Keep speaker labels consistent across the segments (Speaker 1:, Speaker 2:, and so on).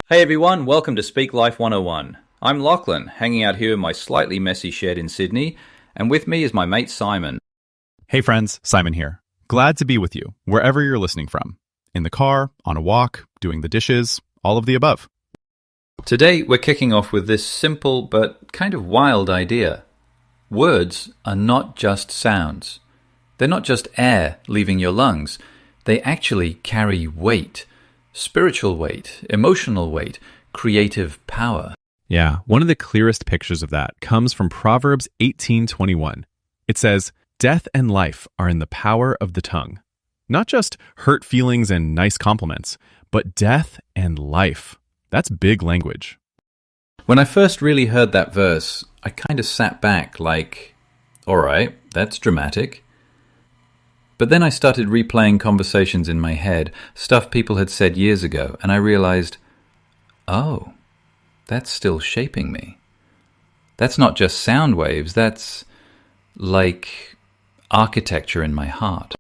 Speaker 1: Hey everyone, welcome to Speak Life 101. I'm Lachlan, hanging out here in my slightly messy shed in Sydney, and with me is my mate Simon.
Speaker 2: Hey friends, Simon here. Glad to be with you, wherever you're listening from. In the car, on a walk, doing the dishes, all of the above.
Speaker 1: Today we're kicking off with this simple but kind of wild idea. Words are not just sounds. They're not just air leaving your lungs. They actually carry weight. Spiritual weight, emotional weight, creative power.
Speaker 2: Yeah, one of the clearest pictures of that comes from Proverbs 18:21. It says, "Death and life are in the power of the tongue." Not just hurt feelings and nice compliments, but death and life. That's big language.
Speaker 1: When I first really heard that verse, I kind of sat back like, all right, that's dramatic. But then I started replaying conversations in my head, stuff people had said years ago, and I realized, oh, that's still shaping me. That's not just sound waves, that's like architecture in my heart.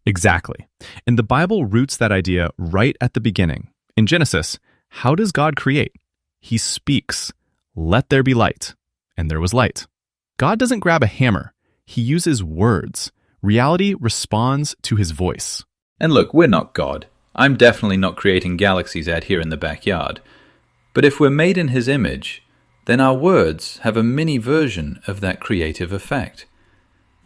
Speaker 2: Exactly. And the Bible roots that idea right at the beginning. In Genesis, how does God create? He speaks, "Let there be light," and there was light. God doesn't grab a hammer. He uses words. Reality responds to his voice.
Speaker 1: And look, we're not God. I'm definitely not creating galaxies out here in the backyard. But if we're made in his image, then our words have a mini version of that creative effect.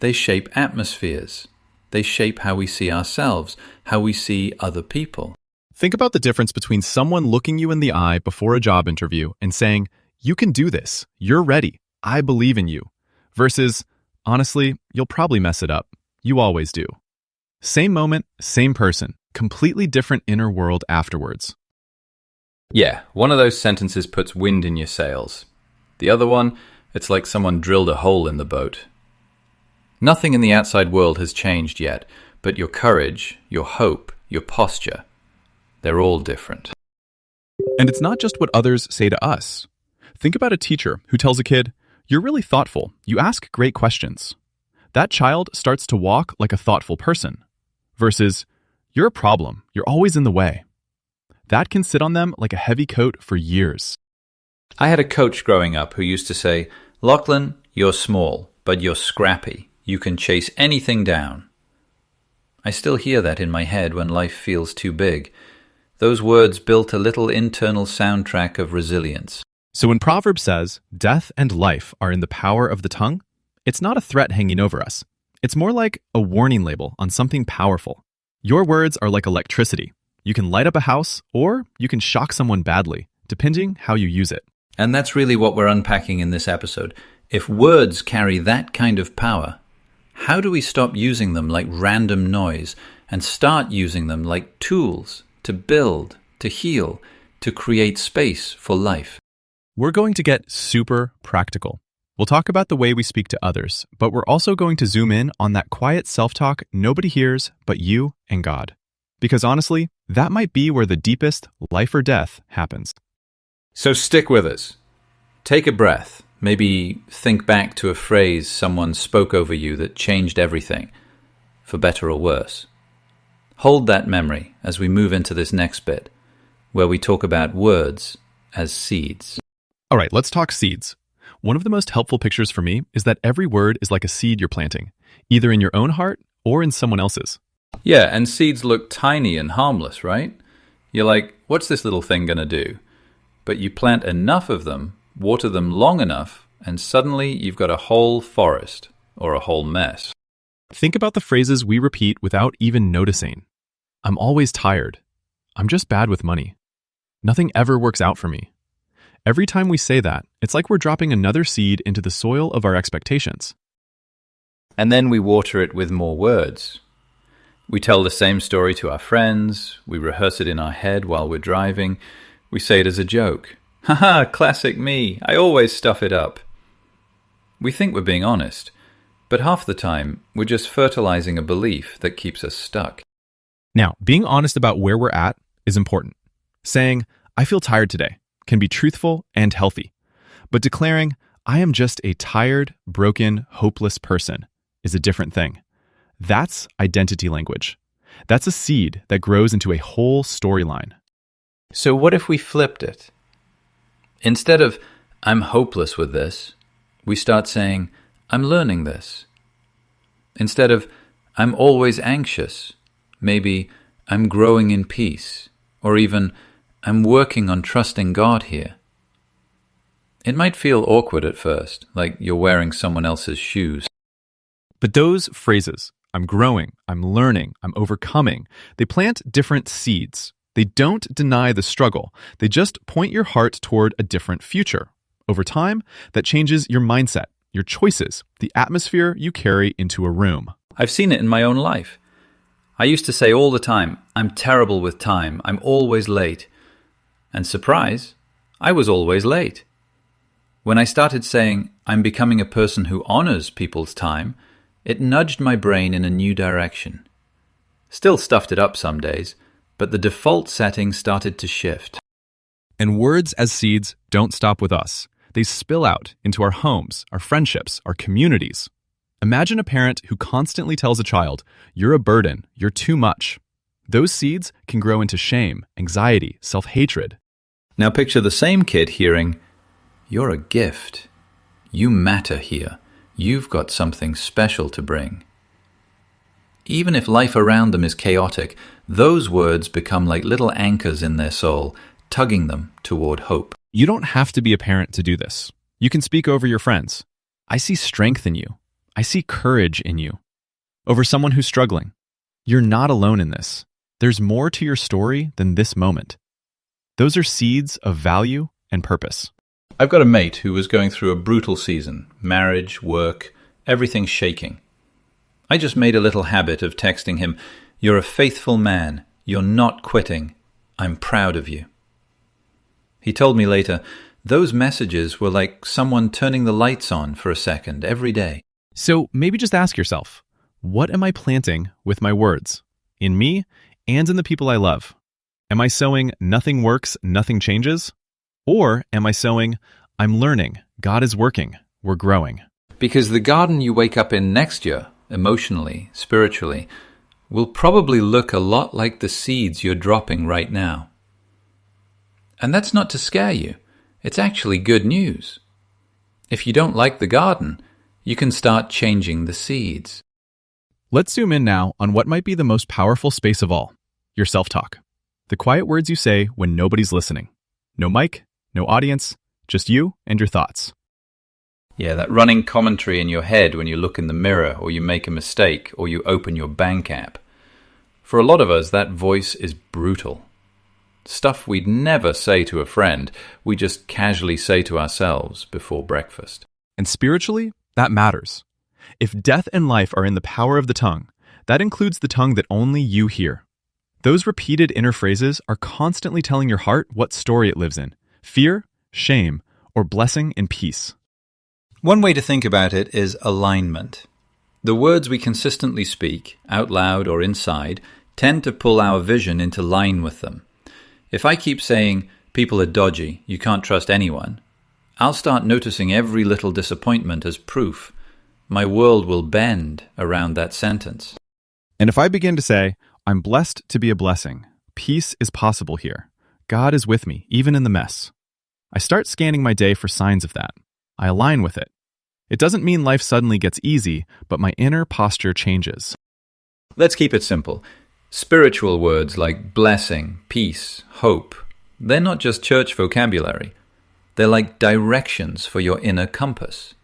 Speaker 1: They shape atmospheres. They shape how we see ourselves, how we see other people.
Speaker 2: Think about the difference between someone looking you in the eye before a job interview and saying, "You can do this. You're ready. I believe in you," versus, "Honestly, you'll probably mess it up. You always do." Same moment, same person, completely different inner world afterwards.
Speaker 1: Yeah, one of those sentences puts wind in your sails. The other one, it's like someone drilled a hole in the boat. Nothing in the outside world has changed yet, but your courage, your hope, your posture, they're all different.
Speaker 2: And it's not just what others say to us. Think about a teacher who tells a kid, "You're really thoughtful. You ask great questions." That child starts to walk like a thoughtful person. Versus, "You're a problem. You're always in the way." That can sit on them like a heavy coat for years.
Speaker 1: I had a coach growing up who used to say, "Lachlan, you're small, but you're scrappy. You can chase anything down." I still hear that in my head when life feels too big. Those words built a little internal soundtrack of resilience.
Speaker 2: So when Proverbs says, "Death and life are in the power of the tongue," it's not a threat hanging over us. It's more like a warning label on something powerful. Your words are like electricity. You can light up a house, or you can shock someone badly, depending how you use it.
Speaker 1: And that's really what we're unpacking in this episode. If words carry that kind of power, how do we stop using them like random noise and start using them like tools to build, to heal, to create space for life?
Speaker 2: We're going to get super practical. We'll talk about the way we speak to others, but we're also going to zoom in on that quiet self-talk nobody hears but you and God. Because honestly, that might be where the deepest life or death happens.
Speaker 1: So stick with us. Take a breath. Maybe think back to a phrase someone spoke over you that changed everything, for better or worse. Hold that memory as we move into this next bit, where we talk about words as seeds.
Speaker 2: All right, let's talk seeds. One of the most helpful pictures for me is that every word is like a seed you're planting, either in your own heart or in someone else's.
Speaker 1: Yeah, and seeds look tiny and harmless, right? You're like, what's this little thing going to do? But you plant enough of them, water them long enough, and suddenly you've got a whole forest or a whole mess.
Speaker 2: Think about the phrases we repeat without even noticing. "I'm always tired." "I'm just bad with money." "Nothing ever works out for me." Every time we say that, it's like we're dropping another seed into the soil of our expectations.
Speaker 1: And then we water it with more words. We tell the same story to our friends, we rehearse it in our head while we're driving, we say it as a joke. Haha, classic me, I always stuff it up. We think we're being honest, but half the time we're just fertilizing a belief that keeps us stuck.
Speaker 2: Now, being honest about where we're at is important. Saying, "I feel tired today," can be truthful and healthy. But declaring, "I am just a tired, broken, hopeless person," is a different thing. That's identity language. That's a seed that grows into a whole storyline.
Speaker 1: So what if we flipped it? Instead of, I'm hopeless with this, we start saying, I'm learning this. Instead of, I'm always anxious, maybe, I'm growing in peace, or even, I'm working on trusting God here. It might feel awkward at first, like you're wearing someone else's shoes.
Speaker 2: But those phrases, I'm growing, I'm learning, I'm overcoming, they plant different seeds. They don't deny the struggle. They just point your heart toward a different future. Over time, that changes your mindset, your choices, the atmosphere you carry into a room.
Speaker 1: I've seen it in my own life. I used to say all the time, I'm terrible with time, I'm always late. And surprise, I was always late. When I started saying, I'm becoming a person who honors people's time, it nudged my brain in a new direction. Still stuffed it up some days, but the default setting started to shift.
Speaker 2: And words as seeds don't stop with us. They spill out into our homes, our friendships, our communities. Imagine a parent who constantly tells a child, you're a burden, you're too much. Those seeds can grow into shame, anxiety, self-hatred.
Speaker 1: Now picture the same kid hearing, you're a gift. You matter here. You've got something special to bring. Even if life around them is chaotic, those words become like little anchors in their soul, tugging them toward hope.
Speaker 2: You don't have to be a parent to do this. You can speak over your friends. I see strength in you. I see courage in you. Over someone who's struggling. You're not alone in this. There's more to your story than this moment. Those are seeds of value and purpose.
Speaker 1: I've got a mate who was going through a brutal season. Marriage, work, everything's shaking. I just made a little habit of texting him, you're a faithful man. You're not quitting. I'm proud of you. He told me later, those messages were like someone turning the lights on for a second every day.
Speaker 2: So maybe just ask yourself, what am I planting with my words? In me and in the people I love? Am I sowing nothing works, nothing changes? Or am I sowing, I'm learning, God is working, we're growing?
Speaker 1: Because the garden you wake up in next year, emotionally, spiritually, will probably look a lot like the seeds you're dropping right now. And that's not to scare you. It's actually good news. If you don't like the garden, you can start changing the seeds.
Speaker 2: Let's zoom in now on what might be the most powerful space of all, your self-talk. The quiet words you say when nobody's listening. No mic, no audience, just you and your thoughts.
Speaker 1: Yeah, that running commentary in your head when you look in the mirror or you make a mistake or you open your bank app. For a lot of us, that voice is brutal. Stuff we'd never say to a friend, we just casually say to ourselves before breakfast.
Speaker 2: And spiritually, that matters. If death and life are in the power of the tongue, that includes the tongue that only you hear. Those repeated inner phrases are constantly telling your heart what story it lives in. Fear, shame, or blessing and peace.
Speaker 1: One way to think about it is alignment. The words we consistently speak, out loud or inside, tend to pull our vision into line with them. If I keep saying, people are dodgy, you can't trust anyone, I'll start noticing every little disappointment as proof. My world will bend around that sentence.
Speaker 2: And if I begin to say, I'm blessed to be a blessing, peace is possible here, God is with me, even in the mess, I start scanning my day for signs of that. I align with it. It doesn't mean life suddenly gets easy, but my inner posture changes.
Speaker 1: Let's keep it simple. Spiritual words like blessing, peace, hope, they're not just church vocabulary. They're like directions for your inner compass.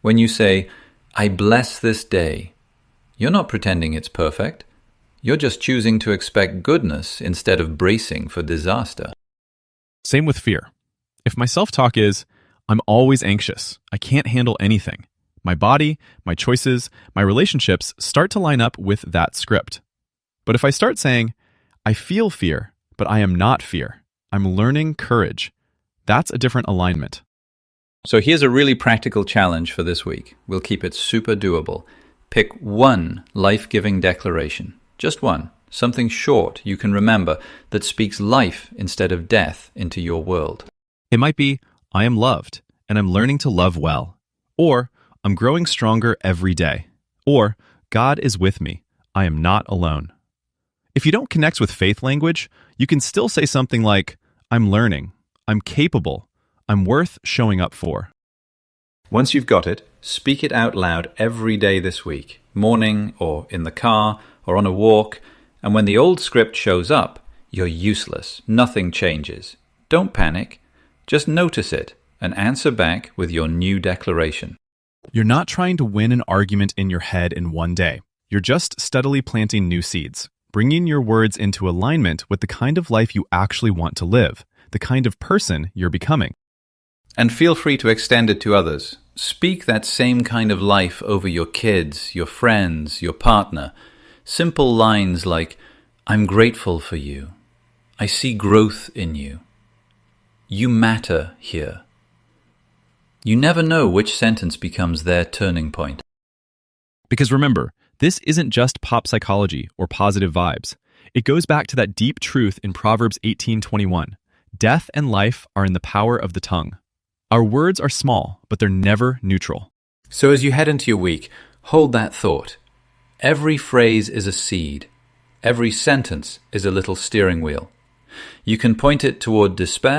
Speaker 1: When you say, I bless this day, you're not pretending it's perfect. You're just choosing to expect goodness instead of bracing for disaster.
Speaker 2: Same with fear. If my self-talk is, I'm always anxious, I can't handle anything, my body, my choices, my relationships start to line up with that script. But if I start saying, I feel fear, but I am not fear, I'm learning courage, that's a different alignment.
Speaker 1: So here's a really practical challenge for this week. We'll keep it super doable. Pick one life-giving declaration, just one, something short you can remember that speaks life instead of death into your world.
Speaker 2: It might be, I am loved, and I'm learning to love well. Or, I'm growing stronger every day. Or, God is with me, I am not alone. If you don't connect with faith language, you can still say something like, I'm learning, I'm capable, I'm worth showing up for.
Speaker 1: Once you've got it, speak it out loud every day this week, morning or in the car or on a walk, and when the old script shows up, you're useless. Nothing changes. Don't panic. Just notice it and answer back with your new declaration.
Speaker 2: You're not trying to win an argument in your head in one day. You're just steadily planting new seeds, bringing your words into alignment with the kind of life you actually want to live, the kind of person you're becoming.
Speaker 1: And feel free to extend it to others. Speak that same kind of life over your kids, your friends, your partner. Simple lines like, I'm grateful for you. I see growth in you. You matter here. You never know which sentence becomes their turning point.
Speaker 2: Because remember, this isn't just pop psychology or positive vibes. It goes back to that deep truth in Proverbs 18:21. Death and life are in the power of the tongue. Our words are small, but they're never neutral.
Speaker 1: So as you head into your week, hold that thought. Every phrase is a seed. Every sentence is a little steering wheel. You can point it toward despair